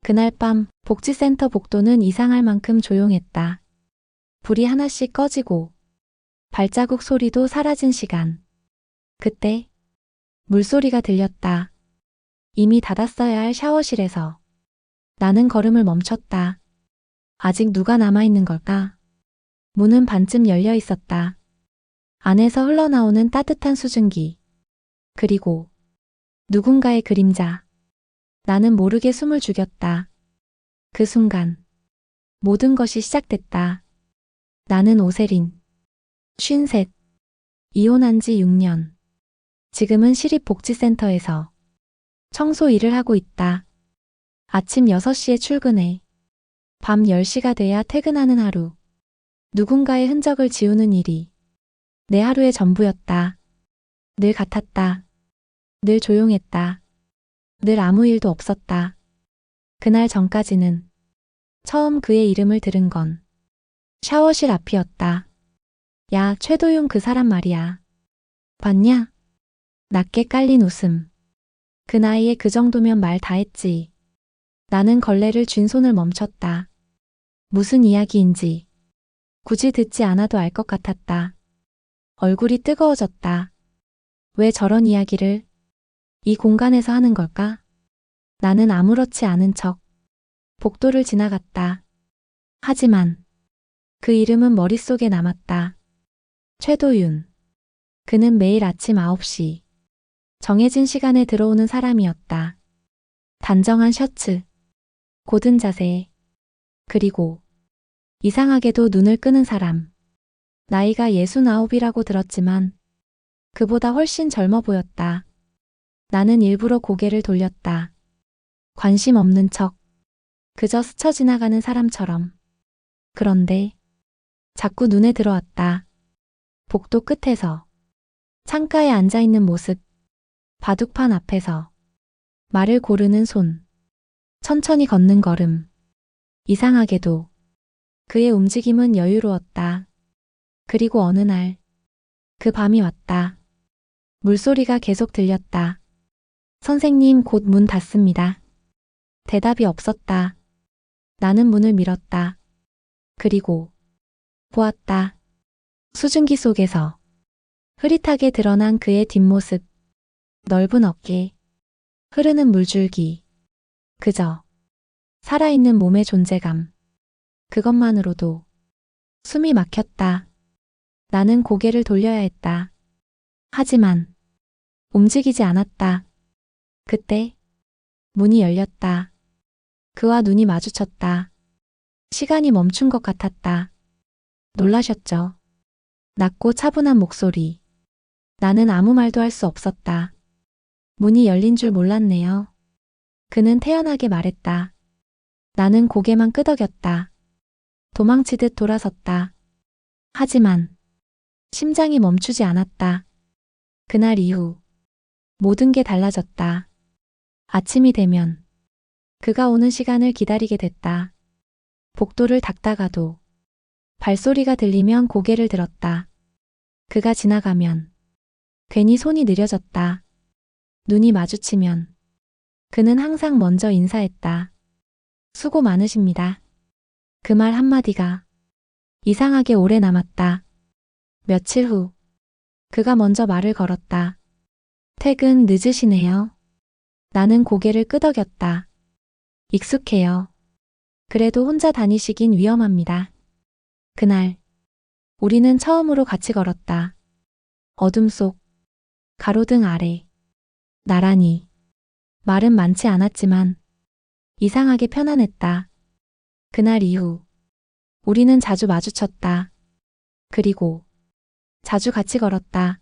그날 밤 복지센터 복도는 이상할 만큼 조용했다. 불이 하나씩 꺼지고 발자국 소리도 사라진 시간. 그때 물소리가 들렸다. 이미 닫았어야 할 샤워실에서. 나는 걸음을 멈췄다. 아직 누가 남아있는 걸까? 문은 반쯤 열려 있었다. 안에서 흘러나오는 따뜻한 수증기. 그리고 누군가의 그림자. 나는 모르게 숨을 죽였다. 그 순간 모든 것이 시작됐다. 나는 오세린. 53. 이혼한 지 6년. 지금은 시립복지센터에서 청소 일을 하고 있다. 아침 6시에 출근해. 밤 10시가 돼야 퇴근하는 하루. 누군가의 흔적을 지우는 일이 내 하루의 전부였다. 늘 같았다. 늘 조용했다. 늘 아무 일도 없었다. 그날 전까지는 처음 그의 이름을 들은 건 샤워실 앞이었다. 야, 최도윤 그 사람 말이야. 봤냐? 낮게 깔린 웃음. 그 나이에 그 정도면 말 다 했지. 나는 걸레를 쥔 손을 멈췄다. 무슨 이야기인지 굳이 듣지 않아도 알 것 같았다. 얼굴이 뜨거워졌다. 왜 저런 이야기를 이 공간에서 하는 걸까? 나는 아무렇지 않은 척 복도를 지나갔다. 하지만 그 이름은 머릿속에 남았다. 최도윤. 그는 매일 아침 9시 정해진 시간에 들어오는 사람이었다. 단정한 셔츠, 고든 자세, 그리고 이상하게도 눈을 끄는 사람. 나이가 69이라고 들었지만 그보다 훨씬 젊어 보였다. 나는 일부러 고개를 돌렸다. 관심 없는 척. 그저 스쳐 지나가는 사람처럼. 그런데 자꾸 눈에 들어왔다. 복도 끝에서 창가에 앉아있는 모습. 바둑판 앞에서 말을 고르는 손. 천천히 걷는 걸음. 이상하게도 그의 움직임은 여유로웠다. 그리고 어느 날 그 밤이 왔다. 물소리가 계속 들렸다. 선생님, 곧 문 닫습니다. 대답이 없었다. 나는 문을 밀었다. 그리고 보았다. 수증기 속에서 흐릿하게 드러난 그의 뒷모습. 넓은 어깨, 흐르는 물줄기. 그저 살아있는 몸의 존재감. 그것만으로도 숨이 막혔다. 나는 고개를 돌려야 했다. 하지만 움직이지 않았다. 그때 문이 열렸다. 그와 눈이 마주쳤다. 시간이 멈춘 것 같았다. 놀라셨죠? 낮고 차분한 목소리. 나는 아무 말도 할 수 없었다. 문이 열린 줄 몰랐네요. 그는 태연하게 말했다. 나는 고개만 끄덕였다. 도망치듯 돌아섰다. 하지만 심장이 멈추지 않았다. 그날 이후 모든 게 달라졌다. 아침이 되면 그가 오는 시간을 기다리게 됐다. 복도를 닦다가도 발소리가 들리면 고개를 들었다. 그가 지나가면 괜히 손이 느려졌다. 눈이 마주치면 그는 항상 먼저 인사했다. 수고 많으십니다. 그 말 한마디가 이상하게 오래 남았다. 며칠 후 그가 먼저 말을 걸었다. 퇴근 늦으시네요. 나는 고개를 끄덕였다. 익숙해요. 그래도 혼자 다니시긴 위험합니다. 그날 우리는 처음으로 같이 걸었다. 어둠 속 가로등 아래 나란히. 말은 많지 않았지만 이상하게 편안했다. 그날 이후 우리는 자주 마주쳤다. 그리고 자주 같이 걸었다.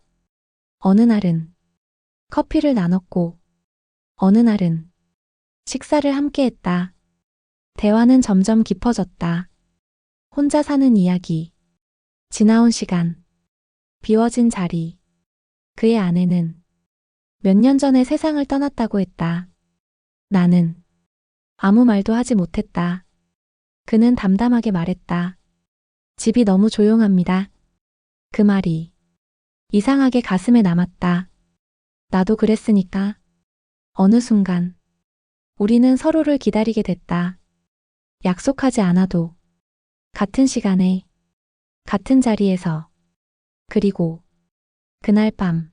어느 날은 커피를 나눴고 어느 날은 식사를 함께 했다. 대화는 점점 깊어졌다. 혼자 사는 이야기, 지나온 시간, 비워진 자리. 그의 아내는 몇 년 전에 세상을 떠났다고 했다. 나는 아무 말도 하지 못했다. 그는 담담하게 말했다. 집이 너무 조용합니다. 그 말이 이상하게 가슴에 남았다. 나도 그랬으니까. 어느 순간 우리는 서로를 기다리게 됐다. 약속하지 않아도 같은 시간에, 같은 자리에서. 그리고 그날 밤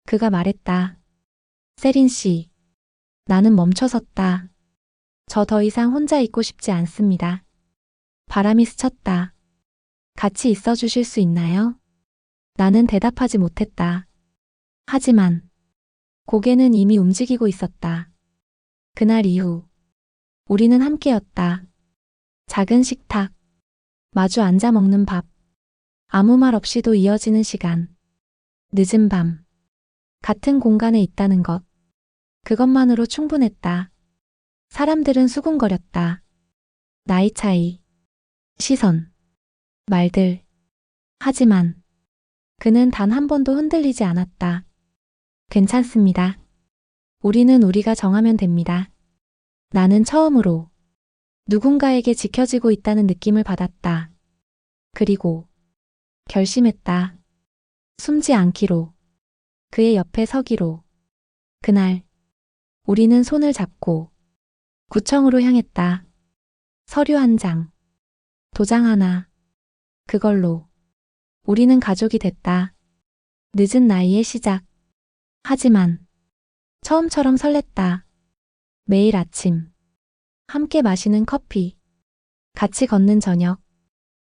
그가 말했다. 세린 씨, 나는 멈춰섰다. 저 더 이상 혼자 있고 싶지 않습니다. 바람이 스쳤다. 같이 있어 주실 수 있나요? 나는 대답하지 못했다. 하지만 고개는 이미 움직이고 있었다. 그날 이후 우리는 함께였다. 작은 식탁, 마주 앉아 먹는 밥, 아무 말 없이도 이어지는 시간, 늦은 밤, 같은 공간에 있다는 것, 그것만으로 충분했다. 사람들은 수군거렸다. 나이 차이, 시선, 말들. 하지만 그는 단 한 번도 흔들리지 않았다. 괜찮습니다. 우리는 우리가 정하면 됩니다. 나는 처음으로 누군가에게 지켜지고 있다는 느낌을 받았다. 그리고 결심했다. 숨지 않기로. 그의 옆에 서기로. 그날 우리는 손을 잡고 구청으로 향했다. 서류 한 장, 도장 하나. 그걸로 우리는 가족이 됐다. 늦은 나이의 시작. 하지만 처음처럼 설렜다. 매일 아침 함께 마시는 커피, 같이 걷는 저녁,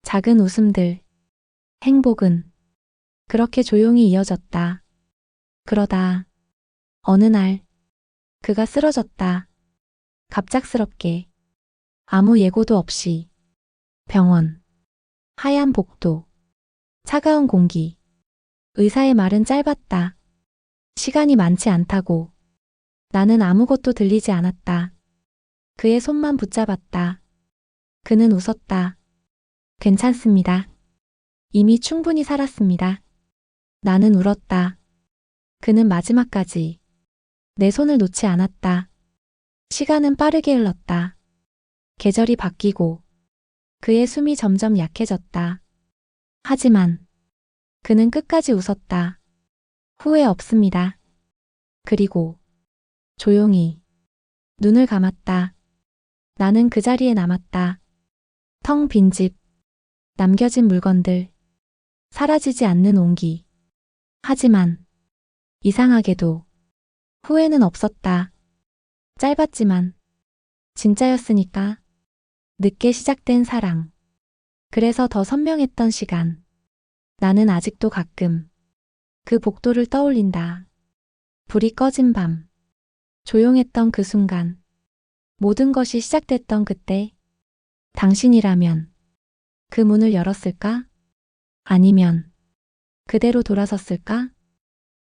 작은 웃음들. 행복은 그렇게 조용히 이어졌다. 그러다 어느 날 그가 쓰러졌다. 갑작스럽게. 아무 예고도 없이. 병원. 하얀 복도. 차가운 공기. 의사의 말은 짧았다. 시간이 많지 않다고. 나는 아무것도 들리지 않았다. 그의 손만 붙잡았다. 그는 웃었다. 괜찮습니다. 이미 충분히 살았습니다. 나는 울었다. 그는 마지막까지 내 손을 놓지 않았다. 시간은 빠르게 흘렀다. 계절이 바뀌고 그의 숨이 점점 약해졌다. 하지만 그는 끝까지 웃었다. 후회 없습니다. 그리고 조용히 눈을 감았다. 나는 그 자리에 남았다. 텅 빈 집, 남겨진 물건들, 사라지지 않는 온기. 하지만 이상하게도 후회는 없었다. 짧았지만 진짜였으니까. 늦게 시작된 사랑. 그래서 더 선명했던 시간. 나는 아직도 가끔 그 복도를 떠올린다. 불이 꺼진 밤. 조용했던 그 순간. 모든 것이 시작됐던 그때. 당신이라면 그 문을 열었을까? 아니면 그대로 돌아섰을까?